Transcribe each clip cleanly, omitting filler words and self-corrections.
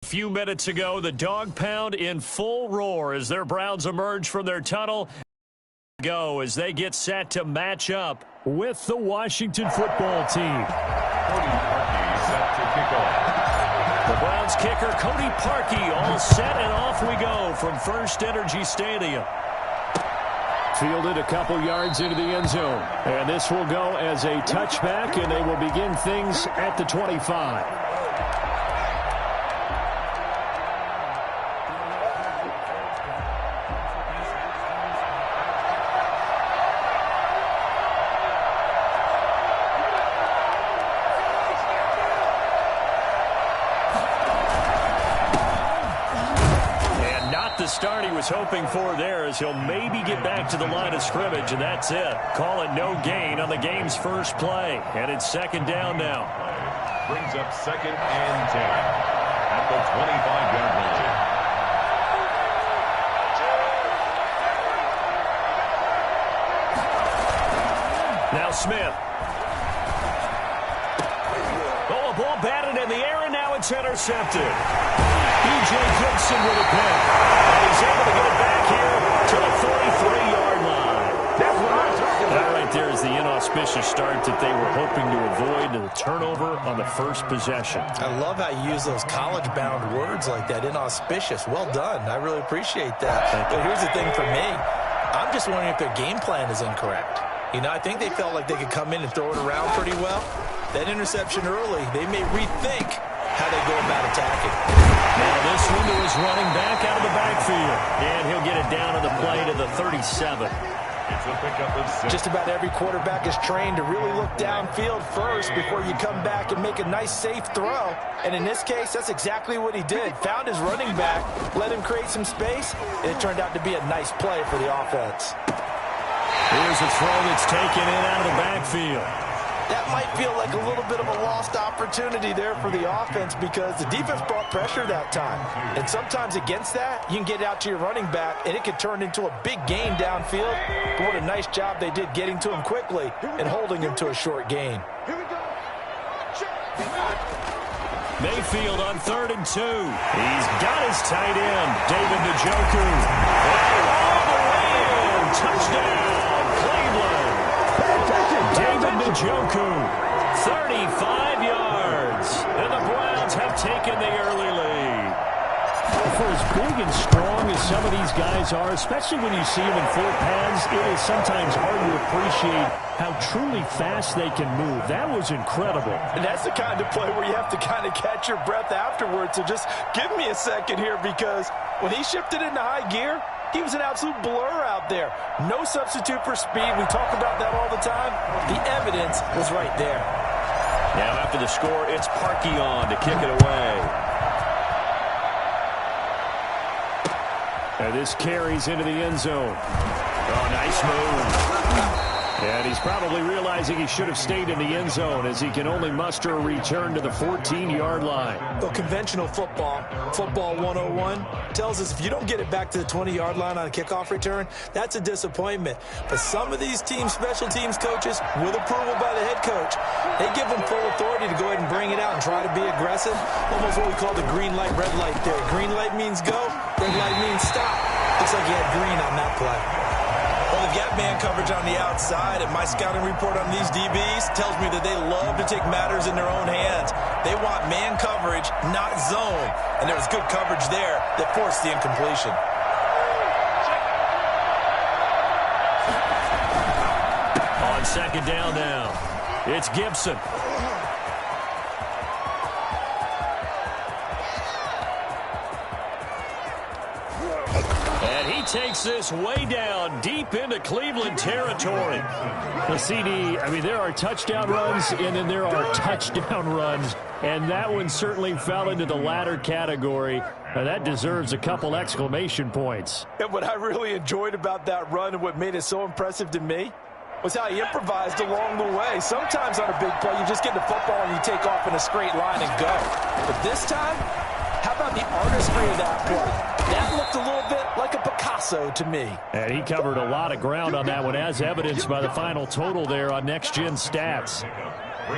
Few minutes ago, the dog pound in full roar as their Browns emerge from their tunnel. Go as they get set to match up with the Washington football team. Cody Parkey set to kick off. The Browns kicker, Cody Parkey, all set, and off we go from First Energy Stadium. Fielded a couple yards into the end zone. And this will go as a touchback, and they will begin things at the 25. The start he was hoping for there as he'll maybe get back to the line of scrimmage, and that's it. Call it no gain on the game's first play, and it's second down now. Brings up 2nd and 10 at the 25-yard line. Now Smith. Oh, a ball batted in the air, and now it's intercepted. B.J. Gibson with a pick. And he's able to get it back here to the 43-yard line. That right there is the inauspicious start that they were hoping to avoid, the turnover on the first possession. I love how you use those college-bound words like that, inauspicious. Well done. I really appreciate that. But here's the thing for me. I'm just wondering if their game plan is incorrect. You know, I think they felt like they could come in and throw it around pretty well. That interception early, they may rethink how they go about attacking. Now this one to his running back out of the backfield. And he'll get it down on the play to the 37. It's a pickup of 6. Just about every quarterback is trained to really look downfield first before you come back and make a nice, safe throw. And in this case, that's exactly what he did. Found his running back, let him create some space, and it turned out to be a nice play for the offense. Here's a throw that's taken in out of the backfield. That might feel like a little bit of a lost opportunity there for the offense because the defense brought pressure that time. And sometimes against that, you can get out to your running back, and it could turn into a big gain downfield. But what a nice job they did getting to him quickly and holding him to a short gain. Mayfield on 3rd and 2. He's got his tight end, David Njoku. All the way in. Touchdown, Cleveland. David Njoku, 35 yards. And the Browns have taken the early lead. For as big and strong as some of these guys are, especially when you see them in full pads, it is sometimes hard to appreciate how truly fast they can move. That was incredible. And that's the kind of play where you have to kind of catch your breath afterwards. So just give me a second here, because when he shifted into high gear, he was an absolute blur out there. No substitute for speed. We talk about that all the time. The evidence was right there. Now after the score, it's Parkey on to kick it away. And this carries into the end zone. Oh, nice move. And he's probably realizing he should have stayed in the end zone as he can only muster a return to the 14-yard line. Well, conventional football 101, tells us if you don't get it back to the 20-yard line on a kickoff return, that's a disappointment. But some of these team special teams coaches, with approval by the head coach, they give them full authority to go ahead and bring it out and try to be aggressive. Almost what we call the green light, red light theory. Green light means go, red light means stop. Looks like he had green on that play. Well, they've got man coverage on the outside, and my scouting report on these DBs tells me that they love to take matters in their own hands. They want man coverage, not zone. And there was good coverage there that forced the incompletion. On 2nd down now, it's Gibson. Takes this way down, deep into Cleveland territory. The CD, I mean, there are touchdown runs, and then there are touchdown runs, and that one certainly fell into the latter category. Now, that deserves a couple exclamation points. And what I really enjoyed about that run and what made it so impressive to me was how he improvised along the way. Sometimes on a big play, you just get the football and you take off in a straight line and go. But this time, how about the artistry of that play? That looked a little bit like a Picasso to me. And he covered a lot of ground on that one, as evidenced by the final total there on Next Gen Stats.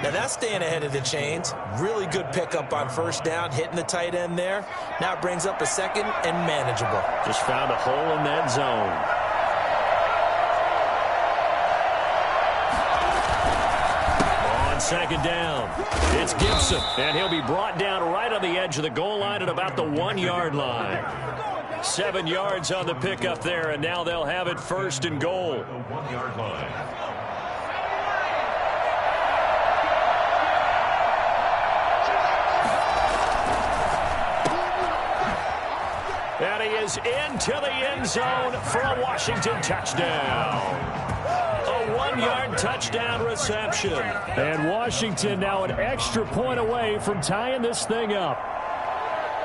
Now that's staying ahead of the chains. Really good pickup on first down, hitting the tight end there. Now it brings up a second and manageable. Just found a hole in that zone. On second down, it's Gibson, and he'll be brought down right on the edge of the goal line at about the 1-yard line. 7 yards on the pickup there, and now they'll have it first and goal. The 1-yard line. And he is into the end zone for a Washington touchdown. A 1-yard touchdown reception. And Washington now an extra point away from tying this thing up.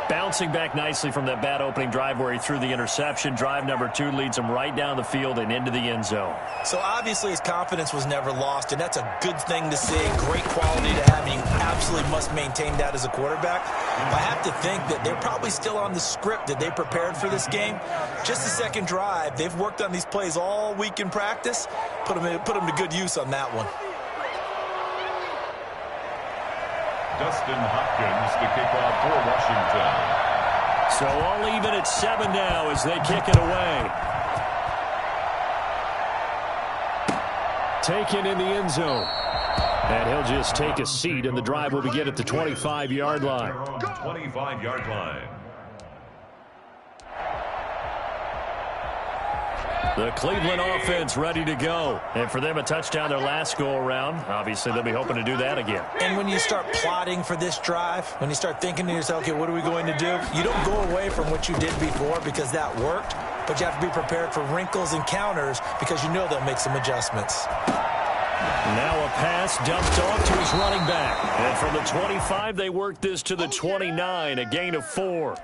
Bouncing back nicely from that bad opening drive where he threw the interception. Drive number 2 leads him right down the field and into the end zone. So obviously his confidence was never lost, and that's a good thing to see. Great quality to have, and you absolutely must maintain that as a quarterback. I have to think that they're probably still on the script that they prepared for this game. Just the second drive, they've worked on these plays all week in practice. Put them to good use on that one. Dustin Hopkins to kick off for Washington. So all even at 7 now as they kick it away. Taken in the end zone. And he'll just take a seat, and the drive will begin at the 25-yard line. 25-yard line. The Cleveland offense ready to go. And for them, a touchdown their last go-around. Obviously, they'll be hoping to do that again. And when you start plotting for this drive, when you start thinking to yourself, okay, what are we going to do? You don't go away from what you did before because that worked, but you have to be prepared for wrinkles and counters because you know they'll make some adjustments. Now a pass dumped off to his running back. And from the 25, they work this to the 29, a gain of 4.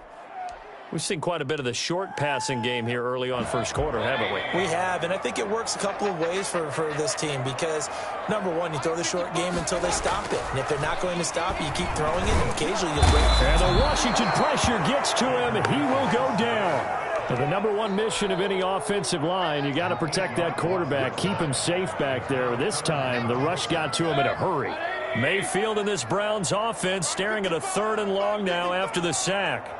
We've seen quite a bit of the short passing game here early on first quarter, haven't we? We have, and I think it works a couple of ways for this team because, number one, you throw the short game until they stop it. And if they're not going to stop it, you keep throwing it, and occasionally you'll break. And the Washington pressure gets to him, and he will go down. But the number one mission of any offensive line, you got to protect that quarterback, keep him safe back there. This time, the rush got to him in a hurry. Mayfield in this Browns offense staring at a 3rd and long now after the sack.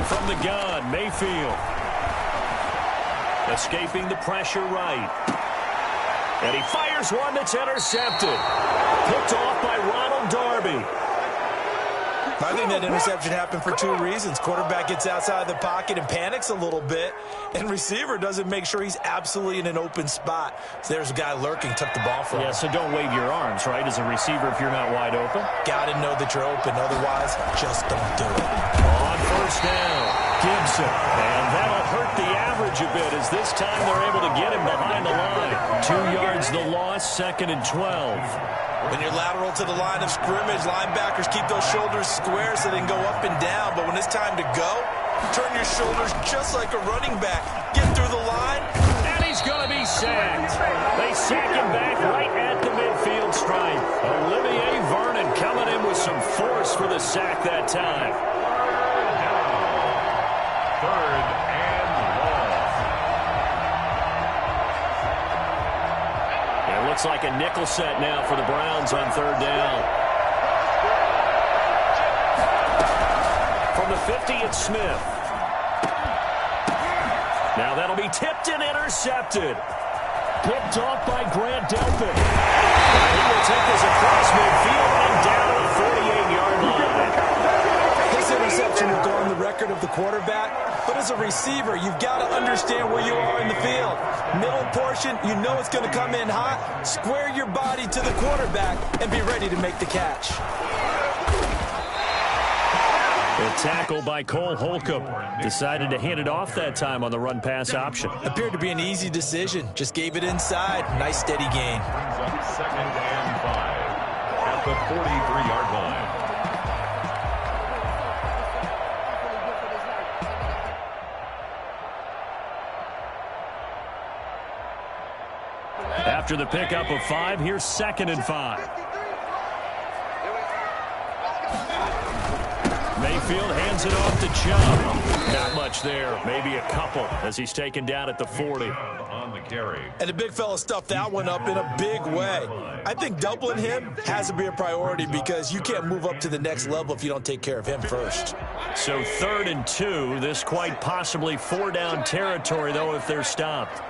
From the gun, Mayfield. Escaping the pressure right. And he fires one that's intercepted. Picked off by Ronald Darby. I think that interception happened for 2 reasons. Quarterback gets outside the pocket and panics a little bit, and receiver doesn't make sure he's absolutely in an open spot. So there's a guy lurking, took the ball from him. Yeah, so don't wave your arms, right, as a receiver if you're not wide open. Got to know that you're open. Otherwise, just don't do it. On first down, Gibson. And that'll hurt the average a bit as this time they're able to get him behind the line. 2 yards the loss, 2nd and 12. When you're lateral to the line of scrimmage, linebackers keep those shoulders square so they can go up and down. But when it's time to go, turn your shoulders just like a running back. Get through the line. And he's going to be sacked. They sack him back right at the midfield stripe. Olivier Vernon coming in with some force for the sack that time. Now, 3rd and long. It looks like a nickel set now for the Browns on 3rd down. From the 50, it's Smith. Now that'll be tipped and intercepted. Picked off by Grant Delpit. He will take this across midfield and down at the 48-yard line. This interception will go on the record of the quarterback, but as a receiver, you've got to understand where you are in the field. Middle portion, you know it's going to come in hot. Square your body to the quarterback and be ready to make the catch. The tackle by Cole Holcomb. Decided to hand it off that time on the run-pass option. Appeared to be an easy decision. Just gave it inside. Nice steady gain. Brings up 2nd and 5 at the 43-yard line. After the pickup of 5, here's 2nd and 5. Mayfield hands it off to Chubb. Not much there. Maybe a couple as he's taken down at the 40. On the carry. And the big fella stuffed that one up in a big way. I think doubling him has to be a priority because you can't move up to the next level if you don't take care of him first. So 3rd and 2. This quite possibly 4-down territory, though, if they're stopped.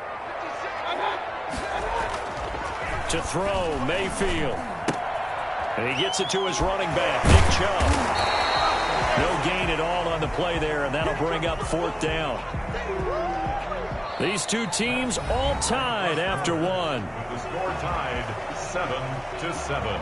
To throw, Mayfield. And he gets it to his running back, Nick Chubb. No gain at all on the play there, and that'll bring up 4th down. These two teams all tied after one. The score tied 7-7.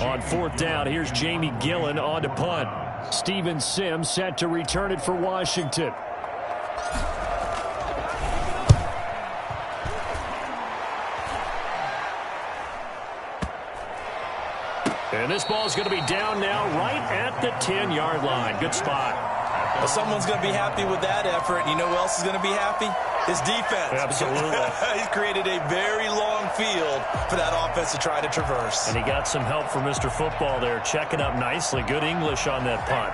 On 4th down, here's Jamie Gillen on to punt. Steven Sims set to return it for Washington. And this ball's going to be down now right at the 10-yard line. Good spot. Well, someone's going to be happy with that effort. You know who else is going to be happy? His defense. Absolutely. He's created a very long field for that offense to try to traverse. And he got some help from Mr. Football there, checking up nicely. Good English on that punt.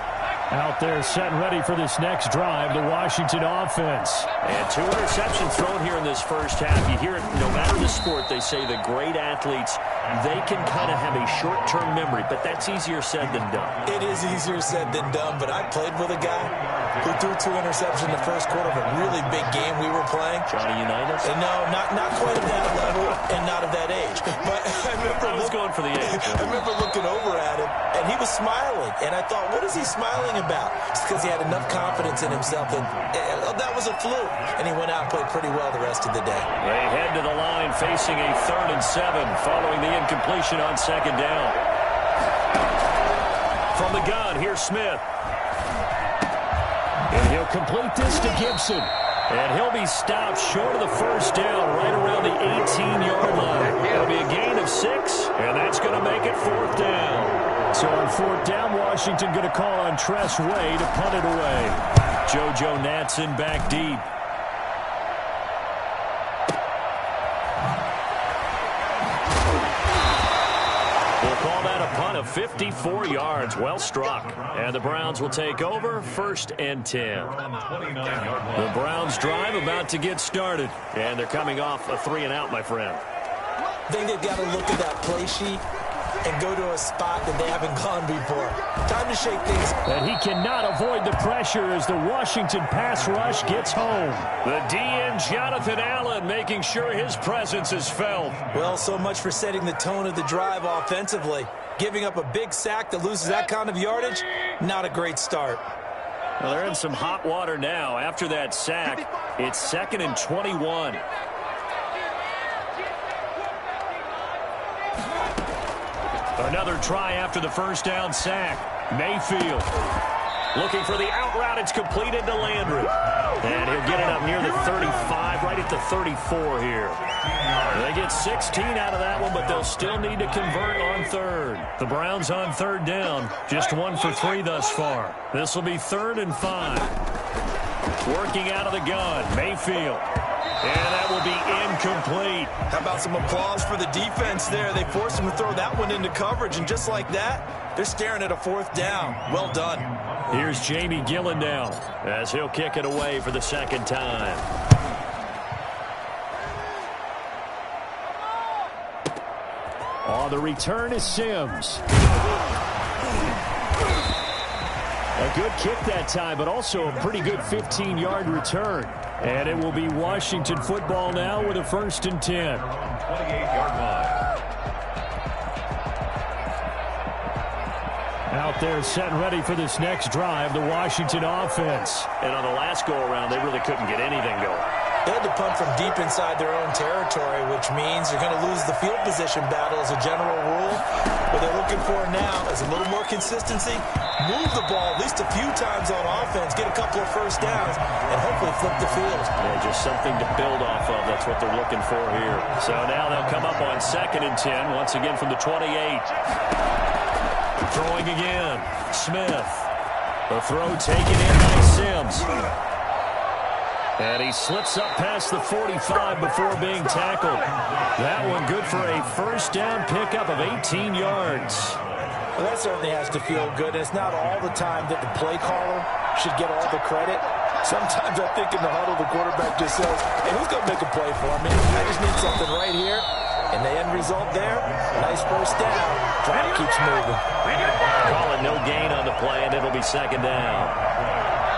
Out there set and ready for this next drive, the Washington offense. And 2 interceptions thrown here in this first half. You hear it, no matter the sport, they say the great athletes, they can kind of have a short-term memory, but that's easier said than done. It is easier said than done, but I played with a guy who threw 2 interceptions in the first quarter of a really big game we were playing. Johnny Unitas? And no, not quite at that level and not of that age. But I was going for the age. I remember looking over at him, and he was smiling. And I thought, what is he smiling about? It's because he had enough confidence in himself that that was a fluke. And he went out and played pretty well the rest of the day. They head to the line facing a 3rd and 7 following the incompletion on 2nd down. From the gun, here's Smith. And he'll complete this to Gibson. And he'll be stopped short of the 1st down right around the 18-yard line. It'll be a gain of 6, and that's going to make it 4th down. So on 4th down, Washington going to call on Tress Way to punt it away. JoJo Natson back deep. Call that a punt of 54 yards. Well struck. And the Browns will take over 1st and 10. The Browns drive about to get started. And they're coming off a 3-and-out, my friend. I think they've got to look at that play sheet and go to a spot that they haven't gone before. Time to shake things. And he cannot avoid the pressure as the Washington pass rush gets home. The DN, Jonathan Allen, making sure his presence is felt. Well, so much for setting the tone of the drive offensively. Giving up a big sack that loses that kind of yardage, not a great start. Well, they're in some hot water now. After that sack, it's 2nd and 21. Another try after the 1st down sack. Mayfield looking for the out route. It's completed to Landry. And he'll get it up near the 35, right at the 34 here. They get 16 out of that one, but they'll still need to convert on 3rd. The Browns on 3rd down, just 1 for 3 thus far. This will be 3rd and 5. Working out of the gun, Mayfield. And that will be incomplete. How about some applause for the defense there? They forced him to throw that one into coverage, and just like that, they're staring at a 4th down. Well done. Here's Jamie Gillen now as he'll kick it away for the 2nd time. On the return is Sims. A good kick that time, but also a pretty good 15-yard return. And it will be Washington football now with a 1st and 10. 28-yard line. Out there set and ready for this next drive, the Washington offense. And on the last go-around, they really couldn't get anything going. They had to punt from deep inside their own territory, which means they're going to lose the field position battle as a general rule. What they're looking for now is a little more consistency, move the ball at least a few times on offense, get a couple of 1st downs, and hopefully flip the field. Yeah, just something to build off of. That's what they're looking for here. So now they'll come up on 2nd and 10, once again from the 28. Throwing again. Smith. The throw taken in by Sims. And he slips up past the 45 before being tackled. That one good for a first down pickup of 18 yards. Well, that certainly has to feel good. It's not all the time that the play caller should get all the credit. Sometimes I think in the huddle, the quarterback just says, hey, who's going to make a play for me? I just need something right here. And the end result there, nice first down. Drive keeps moving. Call it no gain on the play, and it'll be second down.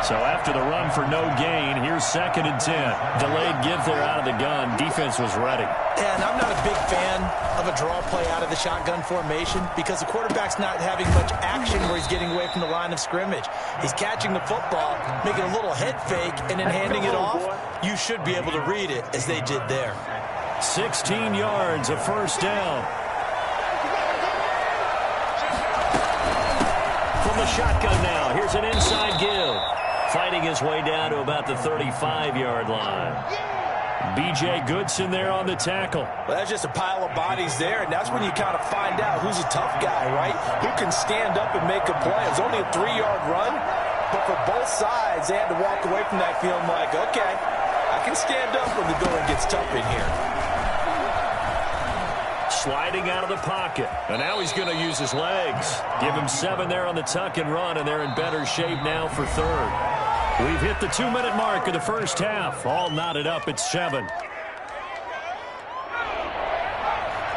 So after the run for no gain, here's 2nd and 10. Delayed give there out of the gun. Defense was ready. And I'm not a big fan of a draw play out of the shotgun formation because the quarterback's not having much action where he's getting away from the line of scrimmage. He's catching the football, making a little head fake, and then handing it off. You should be able to read it as they did there. 16 yards, a first down. From the shotgun now, here's an inside give. Fighting his way down to about the 35-yard line. B.J. Goodson there on the tackle. Well, that's just a pile of bodies there, and that's when you kind of find out who's a tough guy, right? Who can stand up and make a play. It's only a 3-yard run, but for both sides, they had to walk away from that feeling like, okay, I can stand up when the going gets tough in here. Sliding out of the pocket. And now he's going to use his legs. Give him 7 there on the tuck and run, and they're in better shape now for third. We've hit the 2-minute mark of the first half. All knotted up at 7.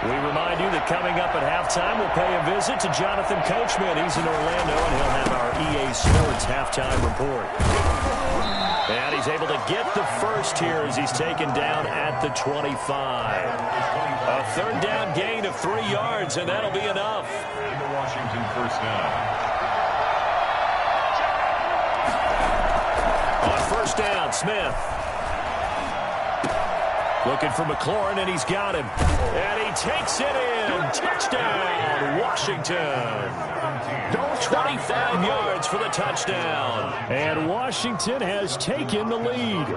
We remind you that coming up at halftime, we'll pay a visit to Jonathan Coachman. He's in Orlando, and he'll have our EA Sports halftime report. And he's able to get the first here as he's taken down at the 25. A third down gain of 3 yards, and that'll be enough. The Washington first down. On first down, Smith. Looking for McLaurin, and he's got him. And he takes it in. Touchdown, Washington. 25 yards for the touchdown. And Washington has taken the lead.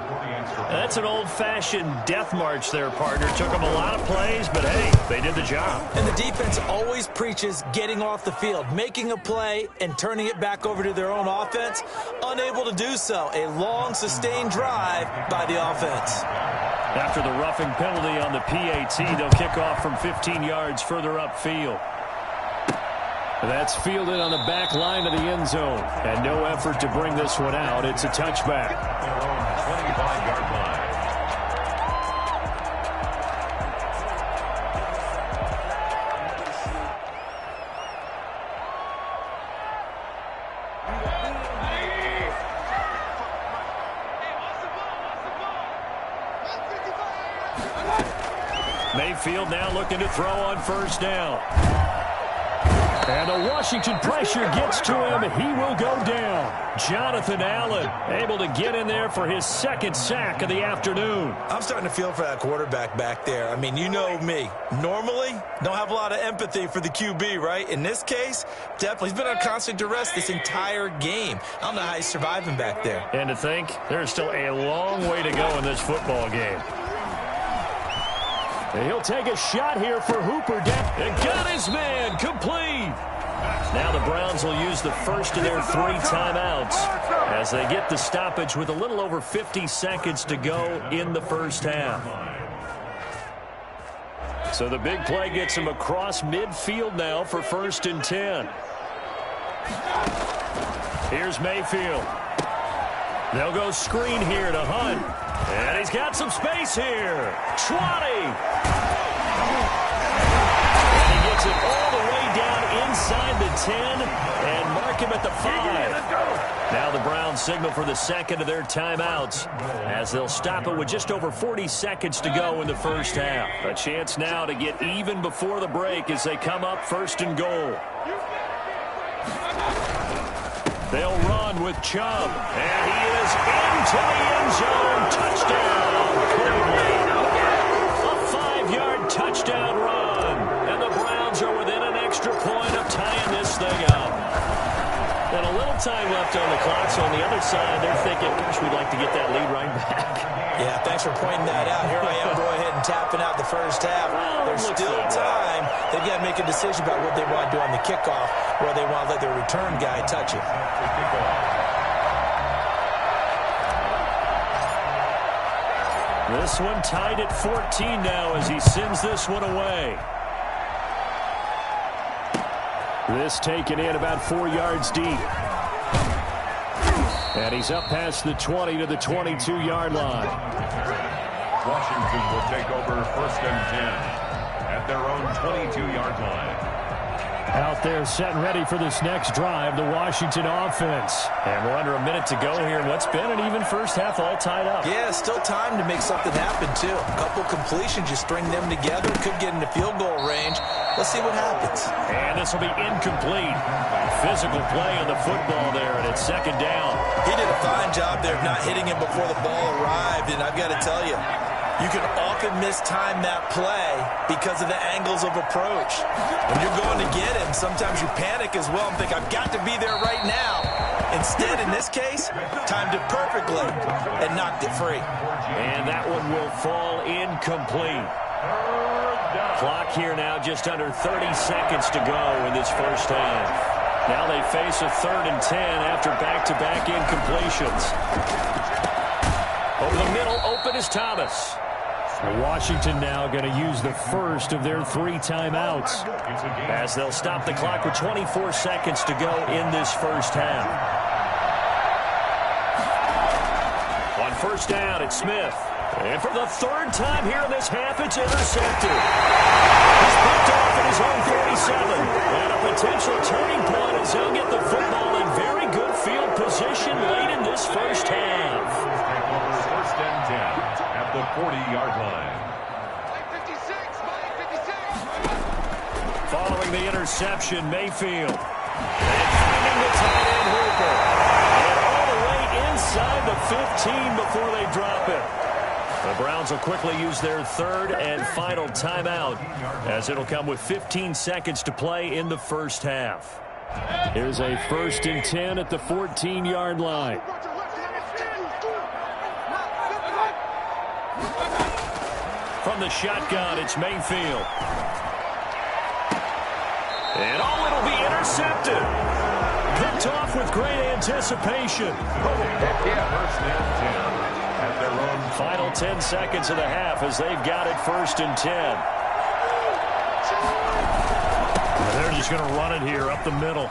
That's an old-fashioned death march there, partner. Took them a lot of plays, but hey, they did the job. And the defense always preaches getting off the field, making a play, and turning it back over to their own offense. Unable to do so. A long, sustained drive by the offense. After the roughing penalty on the PAT, they'll kick off from 15 yards further upfield. That's fielded on the back line of the end zone. And no effort to bring this one out. It's a touchback. 25-yard line. Mayfield now looking to throw on first down. And the Washington pressure gets to him. He will go down. Jonathan Allen able to get in there for his second sack of the afternoon. I'm starting to feel for that quarterback back there. I mean, you know me. Normally, don't have a lot of empathy for the QB, right? In this case, definitely. He's been on constant duress this entire game. I don't know how he's surviving back there. And to think, there's still a long way to go in this football game. And he'll take a shot here for Hooper. And got his man complete. Now the Browns will use the first of their 3 timeouts as they get the stoppage with a little over 50 seconds to go in the first half. So the big play gets him across midfield now for 1st and 10. Here's Mayfield. They'll go screen here to Hunt. And he's got some space here. 20. And he gets it all the way down inside the 10 and mark him at the 5. Now the Browns signal for the second of their timeouts as they'll stop it with just over 40 seconds to go in the first half. A chance now to get even before the break as they come up 1st and goal. They'll run with Chubb, and he is into the end zone. Touchdown, Cleveland. A 5-yard touchdown run, and the Browns are within an extra point of tying this thing up. And a little time left on the clock, so on the other side, they're thinking, gosh, we'd like to get that lead right back. Yeah, thanks for pointing that out. Here I am, go ahead and tapping out the first half. There's still time. They've got to make a decision about what they want to do on the kickoff, where they want to let their return guy touch it. This one tied at 14 now as he sends this one away. This taken in about 4 yards deep. And he's up past the 20 to the 22-yard line. Washington will take over 1st and 10 at their own 22-yard line. Out there set and ready for this next drive, the Washington offense. And we're under a minute to go here in what's been an even first half, all tied up. Yeah, still time to make something happen, too. A couple completions, you string them together, could get into field goal range. Let's see what happens. And this will be incomplete. Physical play on the football there, and it's 2nd down. He did a fine job there of not hitting him before the ball arrived, and I've got to tell you, you can often mistime that play because of the angles of approach. When you're going to get him, sometimes you panic as well and think, I've got to be there right now. Instead, in this case, timed it perfectly and knocked it free. And that one will fall incomplete. Clock here now just under 30 seconds to go in this first half. Now they face a 3rd and 10 after back-to-back incompletions. Over the middle, open is Thomas. Washington now going to use the first of their 3 timeouts as they'll stop the clock with 24 seconds to go in this first half. On 1st down, it's Smith. And for the 3rd time here in this half, it's intercepted. He's picked off at his own 47. And a potential turning point as he'll get the football in very good field position late in this first half. 1st and 10 at the 40-yard line. Following the interception, Mayfield. And finding the tight end Hooper. And all the way inside the 15 before they drop it. The Browns will quickly use their 3rd and final timeout as it'll come with 15 seconds to play in the first half. Here's a 1st and 10 at the 14-yard line. From the shotgun, it's Mayfield. And it'll be intercepted. Picked off with great anticipation. 1st and 10 at their own. Final 10 seconds of the half as they've got it 1st and 10. They're just going to run it here up the middle.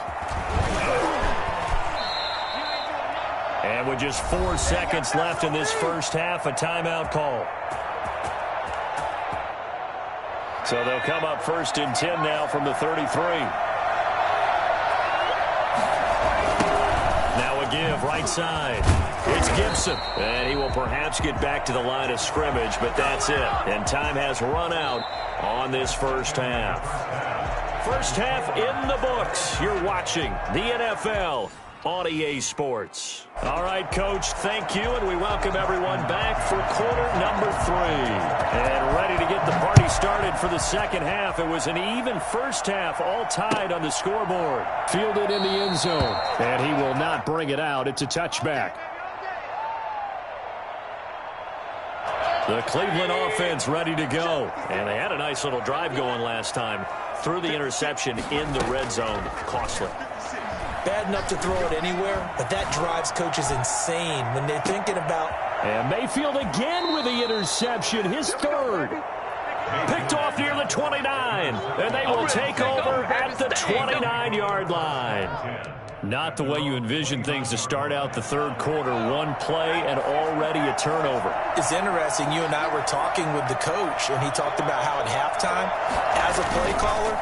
And with just 4 seconds left in this first half, a timeout call. So they'll come up 1st and 10 now from the 33. Now a give right side. It's Gibson. And he will perhaps get back to the line of scrimmage, but that's it. And time has run out on this first half. First half in the books. You're watching the NFL on EA Sports. All right, Coach, thank you, and we welcome everyone back for quarter number 3. And ready to get the party started for the second half. It was an even first half, all tied on the scoreboard. Fielded in the end zone, and he will not bring it out. It's a touchback. The Cleveland offense ready to go. And they had a nice little drive going last time. Threw the interception in the red zone. Costly. Bad enough to throw it anywhere, but that drives coaches insane when they're thinking about... And Mayfield again with the interception, his 3rd. Picked off near the 29, and they will take over at the 29-yard line. Not the way you envision things to start out the 3rd quarter. One play and already a turnover. It's interesting. You and I were talking with the coach, and he talked about how at halftime, as a play caller,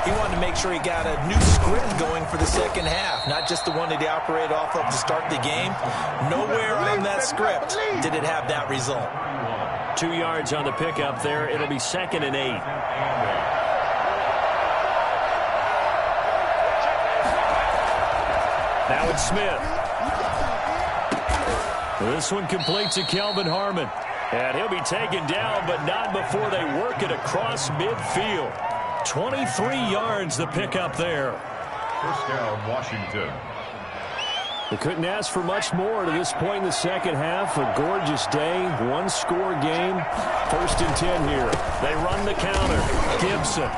he wanted to make sure he got a new script going for the second half, not just the one that he operated off of to start the game. Nowhere on that script did it have that result. 2 yards on the pickup there. It'll be 2nd and 8. Now it's Smith. This one completes to Kelvin Harmon. And he'll be taken down, but not before they work it across midfield. 23 yards the pickup there. First down, Washington. They couldn't ask for much more to this point in the second half. A gorgeous day, one-score game. 1st and 10 here. They run the counter. Gibson.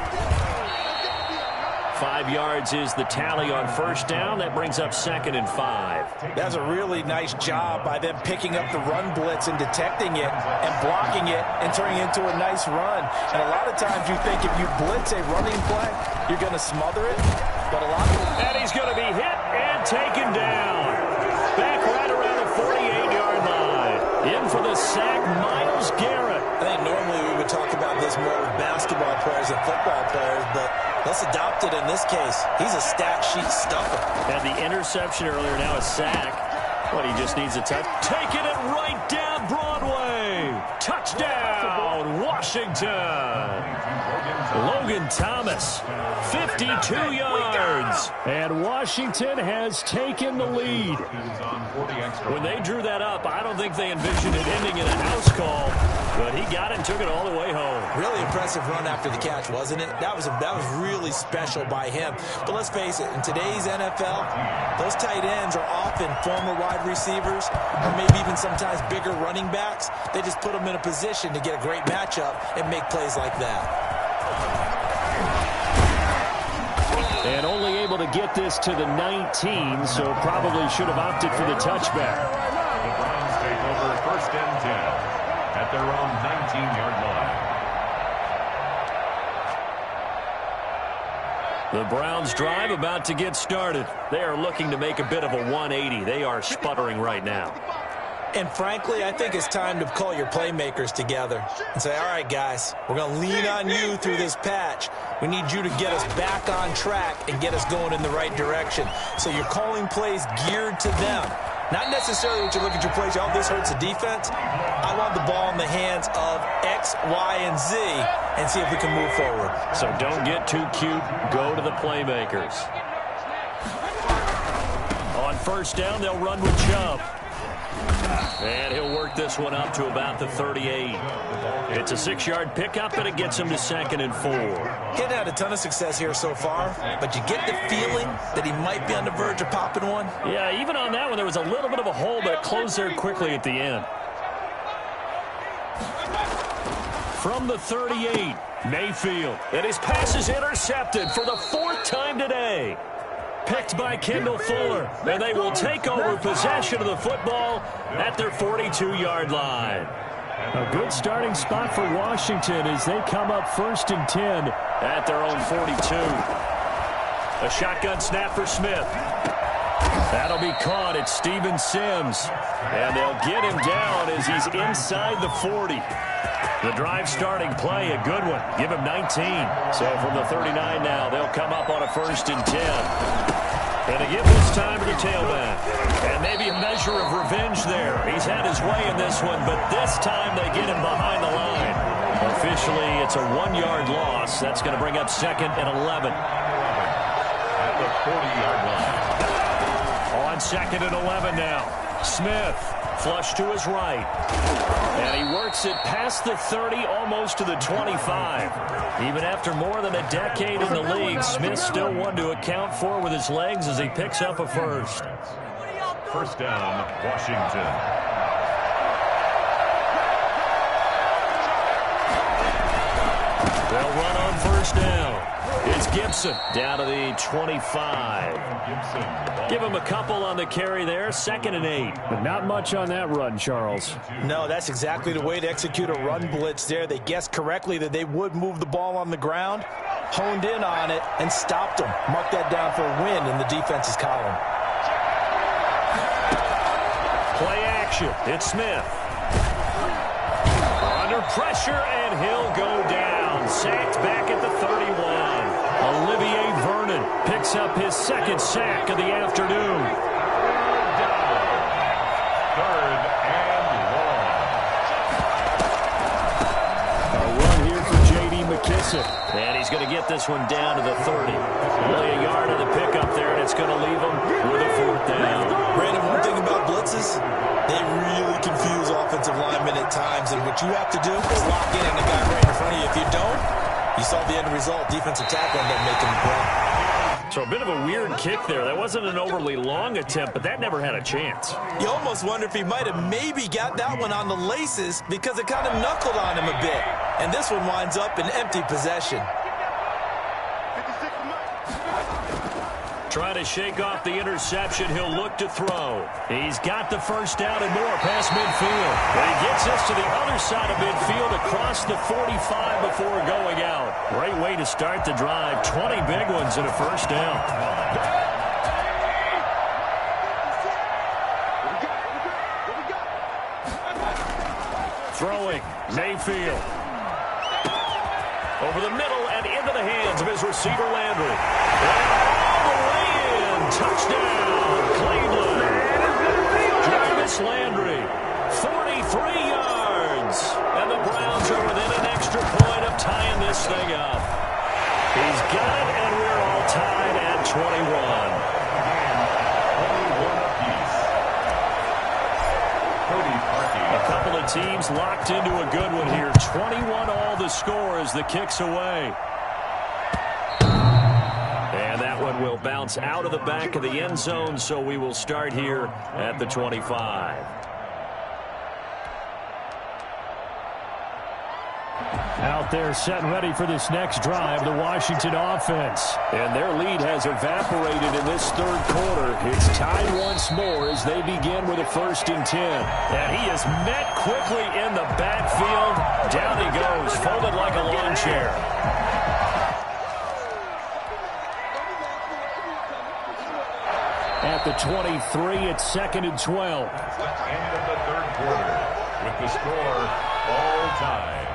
5 yards is the tally on 1st down. That brings up 2nd and 5. That's a really nice job by them picking up the run blitz and detecting it and blocking it and turning it into a nice run. And a lot of times you think if you blitz a running play, you're going to smother it. But a lot of and he's going to be hit and taken down. Back right around the 48-yard line. In for the sack, Myles Garrett. I think normally we would talk about this more with basketball players and football players, but let's adopt it in this case. He's a stat sheet stuffer. Had the interception earlier, now a sack. But he just needs a touch. Taking it right down Broadway. Touchdown, Washington. Logan Thomas, 52 yards. And Washington has taken the lead. When they drew that up, I don't think they envisioned it ending in a house call. But he got it and took it all the way home. Really impressive run after the catch, wasn't it? That was really special by him. But let's face it, in today's NFL, those tight ends are often former wide receivers or maybe even sometimes bigger running backs. They just put them in a position to get a great matchup and make plays like that. And only able to get this to the 19, so probably should have opted for the touchback. The Browns take over 1st and 10 at their own 19-yard line. The Browns drive about to get started. They are looking to make a bit of a 180. They are sputtering right now. And frankly, I think it's time to call your playmakers together and say, all right, guys, we're going to lean on you through this patch. We need you to get us back on track and get us going in the right direction. So you're calling plays geared to them. Not necessarily when you look at your plays, oh, this hurts the defense. I want the ball in the hands of X, Y, and Z and see if we can move forward. So don't get too cute. Go to the playmakers. On 1st down, they'll run with Chubb. And he'll work this one up to about the 38. It's a 6-yard pickup, and it gets him to 2nd and 4. He hadn't had a ton of success here so far, but you get the feeling that he might be on the verge of popping one. Yeah, even on that one, there was a little bit of a hole, but it closed there quickly at the end. From the 38, Mayfield. And his pass is intercepted for the 4th time today. Picked by Kendall Fuller, and they will take over possession of the football at their 42-yard line. A good starting spot for Washington as they come up 1st and 10 at their own 42. A shotgun snap for Smith. That'll be caught at Steven Sims, and they'll get him down as he's inside the 40. The drive starting play, a good one. Give him 19. So from the 39 now, they'll come up on a 1st and 10. And to give this time to the tailback. And maybe a measure of revenge there. He's had his way in this one, but this time they get him behind the line. Officially, it's a 1-yard loss. That's going to bring up 2nd and 11. At the 40-yard line. On 2nd and 11 now. Smith, flush to his right. And he works it past the 30, almost to the 25. Even after more than a decade in the league, Smith still one to account for with his legs as he picks up a 1st. 1st down, Washington. They'll run on 1st down. It's Gibson down to the 25. Give him a couple on the carry there. 2nd and 8. But not much on that run, Charles. No, that's exactly the way to execute a run blitz there. They guessed correctly that they would move the ball on the ground, honed in on it, and stopped them. Mark that down for a win in the defense's column. Play action. It's Smith. Under pressure, and he'll go down. Sacked back at the 31. Olivier Vernon picks up his 2nd sack of the afternoon. 3rd and 1. A run here for J.D. McKissick. And he's going to get this one down to the 30. Only a yard of the pickup there, and it's going to leave him with a 4th down. Brandon, one thing about blitzes, they really confuse offensive linemen at times, and what you have to do is lock in on the guy right in front of you. If you don't, you saw the end result. Defensive tackle ended up making the play. So a bit of a weird kick there. That wasn't an overly long attempt, but that never had a chance. You almost wonder if he might have maybe got that one on the laces because it kind of knuckled on him a bit. And this one winds up in empty possession. Trying to shake off the interception. He'll look to throw. He's got the first down and more past midfield. But he gets us to the other side of midfield across the 45 before going out. Great way to start the drive. 20 big ones and a first down. Throwing. Mayfield. Over the middle and into the hands of his receiver, Landry. Touchdown, Cleveland. Jarvis Landry, 43 yards. And the Browns are within an extra point of tying this thing up. He's got it, and we're all tied at 21. A couple of teams locked into a good one here. 21 all the score as the kick's away. And that one will bounce out of the back of the end zone, so we will start here at the 25. Out there set and ready for this next drive, the Washington offense. And their lead has evaporated in this third quarter. It's tied once more as they begin with a 1st and 10. And he is met quickly in the backfield. Down he goes, folded like a lawn chair. At the 23, it's 2nd and 12. End of the third quarter with the score all tied.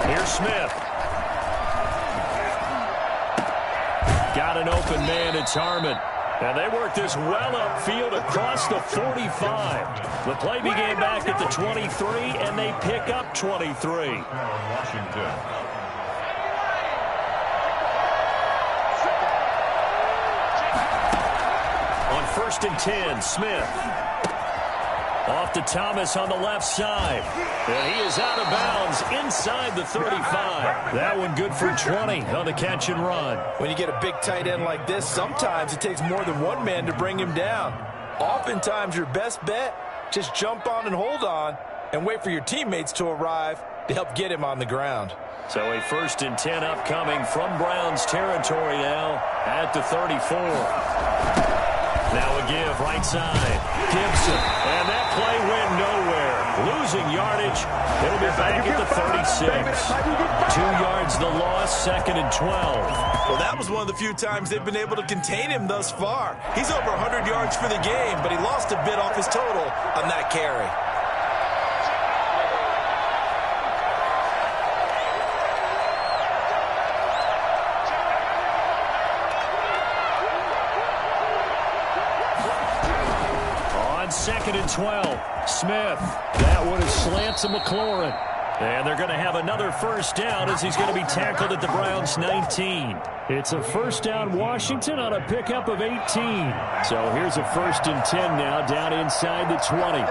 Here's Smith. Got an open man. It's Harmon. And they work this well upfield across the 45. The play began back at the 23, and they pick up 23. Washington. On 1st and 10, Smith. Off to Thomas on the left side. And he is out of bounds inside the 35. That one good for 20 on the catch and run. When you get a big tight end like this, sometimes it takes more than one man to bring him down. Oftentimes, your best bet, just jump on and hold on and wait for your teammates to arrive to help get him on the ground. So a 1st and 10 upcoming from Browns territory now at the 34. Now a give right side. Gibson. And that play went nowhere. Losing yardage. It'll be back at the 36. 2 yards the loss, 2nd and 12. Well, that was one of the few times they've been able to contain him thus far. He's over 100 yards for the game, but he lost a bit off his total on that carry. On 2nd and 12, Smith. That one is slant to McLaurin. And they're going to have another first down as he's going to be tackled at the Browns' 19. It's a first down Washington on a pickup of 18. So here's a 1st and 10 now down inside the 20.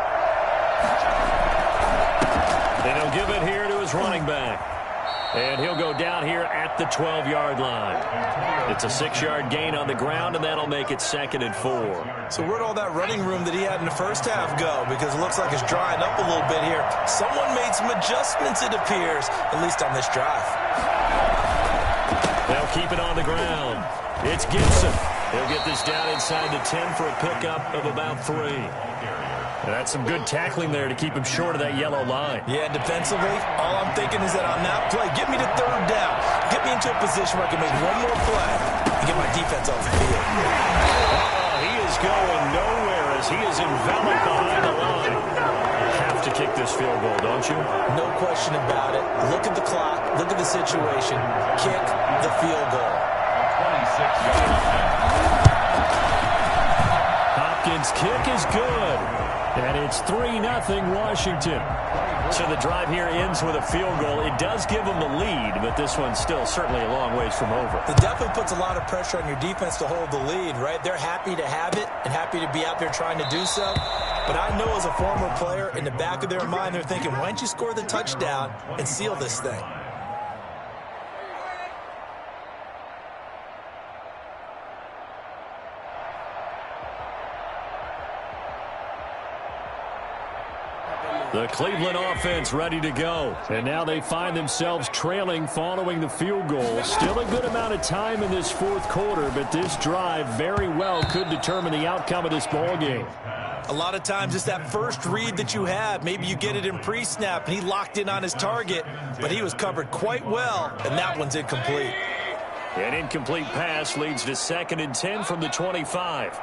And he'll give it here to his running back. And he'll go down here at the 12-yard line. It's a 6-yard gain on the ground, and that'll make it 2nd and 4. So where'd all that running room that he had in the first half go? Because it looks like it's drying up a little bit here. Someone made some adjustments, it appears, at least on this drive. They'll keep it on the ground. It's Gibson. He'll get this down inside the 10 for a pickup of about 3. And that's some good tackling there to keep him short of that yellow line. Yeah, defensively, all I'm thinking is that on that play, get me to 3rd down. Get me into a position where I can make one more play and get my defense off the field. Oh, he is going nowhere as he is enveloped behind the line. You have to kick this field goal, don't you? No question about it. Look at the clock. Look at the situation. Kick the field goal. 26 yards. Hopkins' kick is good. And it's 3-0 Washington. So the drive here ends with a field goal. It does give them the lead, but this one's still certainly a long ways from over. It definitely puts a lot of pressure on your defense to hold the lead, right? They're happy to have it and happy to be out there trying to do so. But I know as a former player, in the back of their mind, they're thinking, why don't you score the touchdown and seal this thing? The Cleveland offense ready to go. And now they find themselves trailing following the field goal. Still a good amount of time in this fourth quarter, but this drive very well could determine the outcome of this ball game. A lot of times it's that first read that you have. Maybe you get it in pre-snap, and he locked in on his target, but he was covered quite well, and that one's incomplete. An incomplete pass leads to 2nd and 10 from the 25.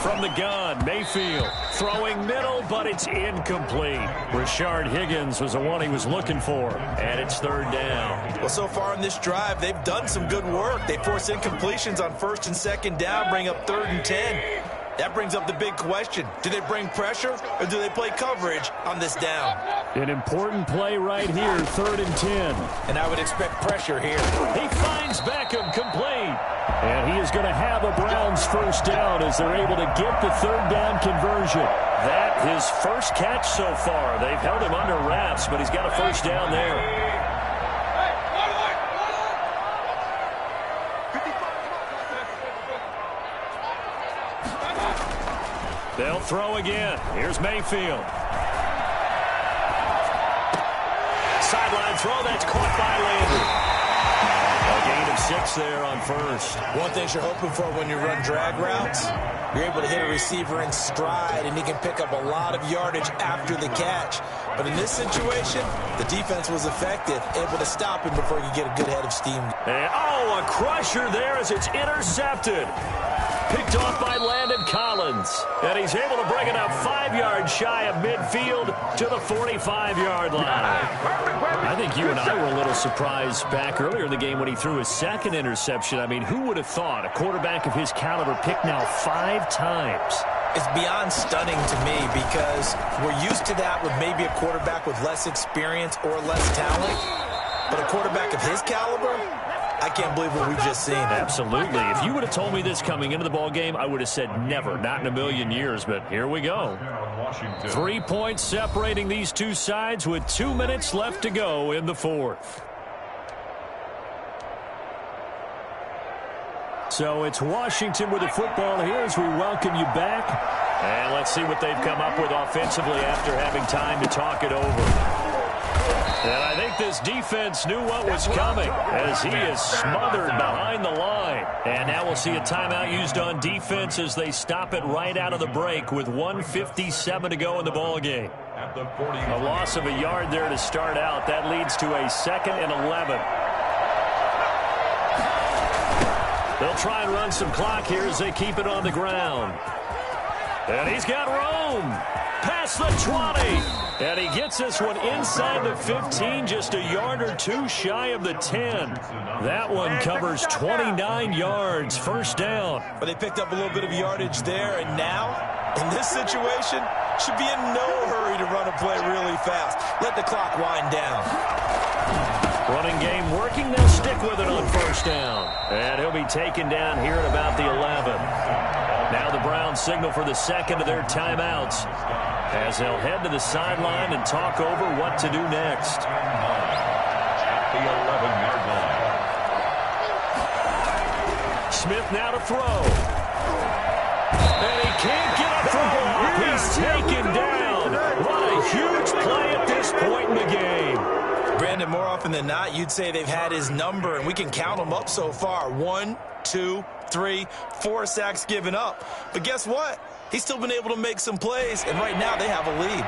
From the gun, Mayfield throwing middle, but it's incomplete. Rashard Higgins was the one he was looking for, and it's 3rd down. Well, so far in this drive, they've done some good work. They force incompletions on 1st and 2nd down, bring up 3rd and 10. That brings up the big question. Do they bring pressure, or do they play coverage on this down? An important play right here, 3rd and 10. And I would expect pressure here. He finds Beckham complete. And he is going to have a Browns 1st down as they're able to get the 3rd down conversion. That his first catch so far. They've held him under wraps, but he's got a 1st down there. They'll throw again. Here's Mayfield. Sideline throw, that's caught by Landry. A gain of 6 there on 1st. One thing you're hoping for when you run drag routes, you're able to hit a receiver in stride, and he can pick up a lot of yardage after the catch. But in this situation, the defense was effective, able to stop him before he could get a good head of steam. And, a crusher there as it's intercepted. Picked off by Landon Collins. And he's able to bring it up 5 yards shy of midfield to the 45-yard line. I think you and I were a little surprised back earlier in the game when he threw his 2nd interception. I mean, who would have thought a quarterback of his caliber picked now 5 times? It's beyond stunning to me because we're used to that with maybe a quarterback with less experience or less talent. But a quarterback of his caliber, I can't believe what we've just seen. Absolutely. If you would have told me this coming into the ball game, I would have said never, not in a million years. But here we go. 3 points separating these two sides with 2 minutes left to go in the 4th. So it's Washington with the football here as we welcome you back. And let's see what they've come up with offensively after having time to talk it over. And I think this defense knew what was coming as he is smothered behind the line. And now we'll see a timeout used on defense as they stop it right out of the break with 1:57 to go in the ball game. A loss of a yard there to start out. That leads to a 2nd and 11. They'll try and run some clock here as they keep it on the ground. And he's got room. Past the 20. And he gets this one inside the 15, just a yard or 2 shy of the 10. That one covers 29 yards, 1st down. But they picked up a little bit of yardage there, and now, in this situation, should be in no hurry to run a play really fast. Let the clock wind down. Running game working, they'll stick with it on 1st down. And he'll be taken down here at about the 11. Now the Browns signal for the 2nd of their timeouts as they'll head to the sideline and talk over what to do next. At the 11-yard line. Smith now to throw. And he can't get a throw off. He's taken down. What a huge play at this point in the game. Brandon, more often than not, you'd say they've had his number, and we can count them up so far. 1, 2, 3, 4 sacks given up. But guess what? He's still been able to make some plays, and right now they have a lead.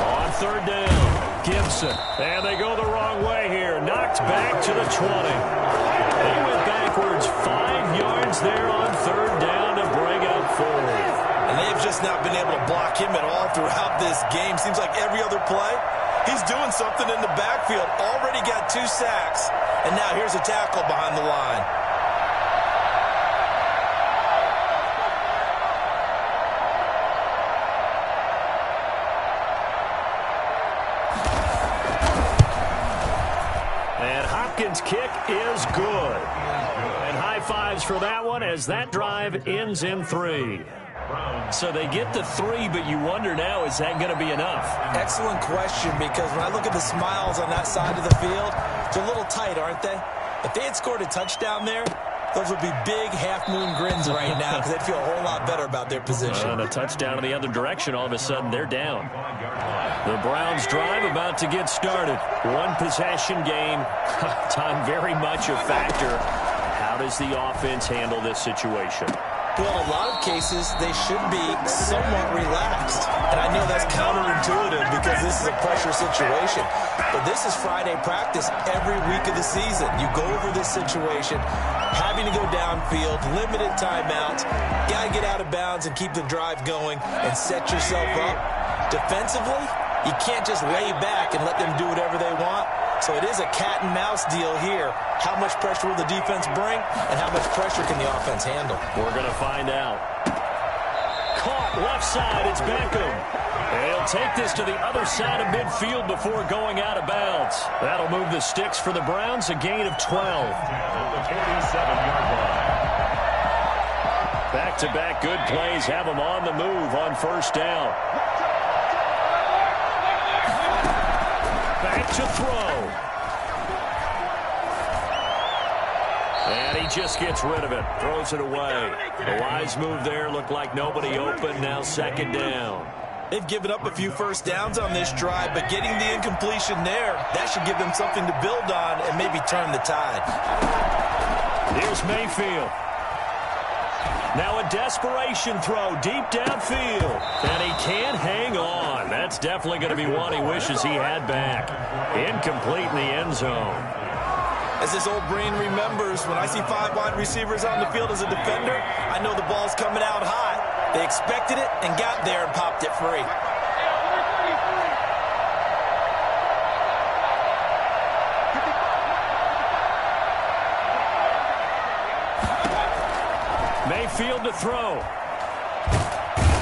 On 3rd down, Gibson. And they go the wrong way here. Knocked back to the 20. They went backwards 5 yards there on 3rd down to bring up 4th. And they've just not been able to block him at all throughout this game. Seems like every other play, he's doing something in the backfield. Already got 2 sacks, And now here's a tackle behind the line. And Hopkins' kick is good. And high fives for that one as that drive ends in 3. So they get the 3, but you wonder now, is that going to be enough? Excellent question, because when I look at the smiles on that side of the field, they're a little tight, aren't they? If they had scored a touchdown there, those would be big half-moon grins right now because they'd feel a whole lot better about their position. And a touchdown in the other direction, all of a sudden they're down. The Browns drive about to get started. One possession game. Time very much a factor. How does the offense handle this situation? Well, in a lot of cases, they should be somewhat relaxed. And I know that's counterintuitive because this is a pressure situation. But this is Friday practice every week of the season. You go over this situation, having to go downfield, limited timeouts. You got to get out of bounds and keep the drive going and set yourself up. Defensively, you can't just lay back and let them do whatever they want. So it is a cat and mouse deal here. How much pressure will the defense bring, and how much pressure can the offense handle? We're going to find out. Caught left side, it's Beckham. And he'll take this to the other side of midfield before going out of bounds. That'll move the sticks for the Browns, a gain of 12. The 47-yard line. Back-to-back good plays have them on the move on first down. Back to throw. And he just gets rid of it. Throws it away. The wise move there. Looked like nobody open. Now second down. They've given up a few first downs on this drive, but getting the incompletion there, that should give them something to build on and maybe turn the tide. Here's Mayfield. Now a desperation throw deep downfield. And he can't hang on. That's definitely going to be one he wishes he had back. Incomplete in the end zone. As this old brain remembers, when I see 5 wide receivers on the field as a defender, I know the ball's coming out hot. They expected it and got there and popped it free. Mayfield to throw.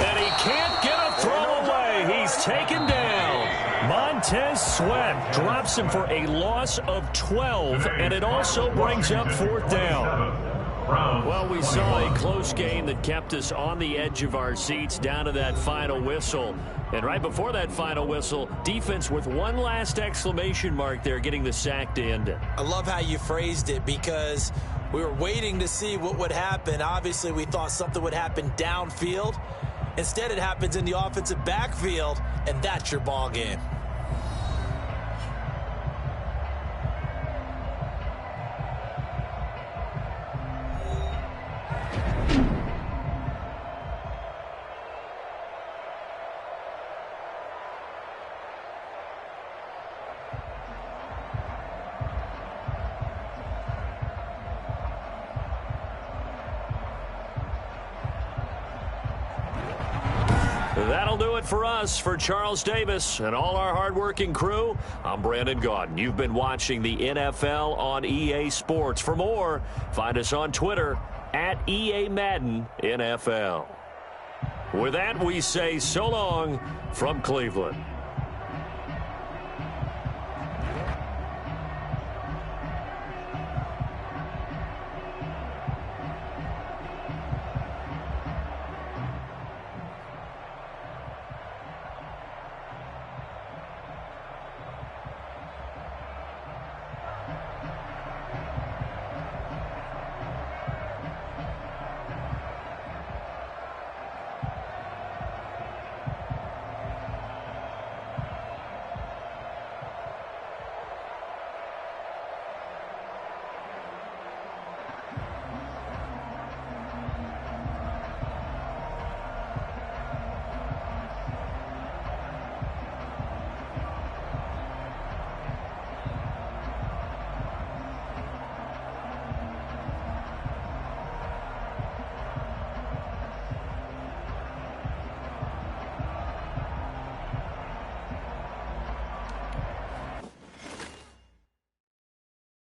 And he can't get a throw away. He's taken down. Montez Sweat drops him for a loss of 12, and it also brings up fourth down. Well, we saw a close game that kept us on the edge of our seats down to that final whistle. And right before that final whistle, defense with one last exclamation mark there, getting the sack to end it. I love how you phrased it because we were waiting to see what would happen. Obviously, we thought something would happen downfield. Instead, it happens in the offensive backfield, and that's your ball game. That'll do it for us. For Charles Davis and all our hardworking crew, I'm Brandon Gaudin. You've been watching the NFL on EA Sports. For more, find us on Twitter at EA Madden NFL. With that, we say so long from Cleveland.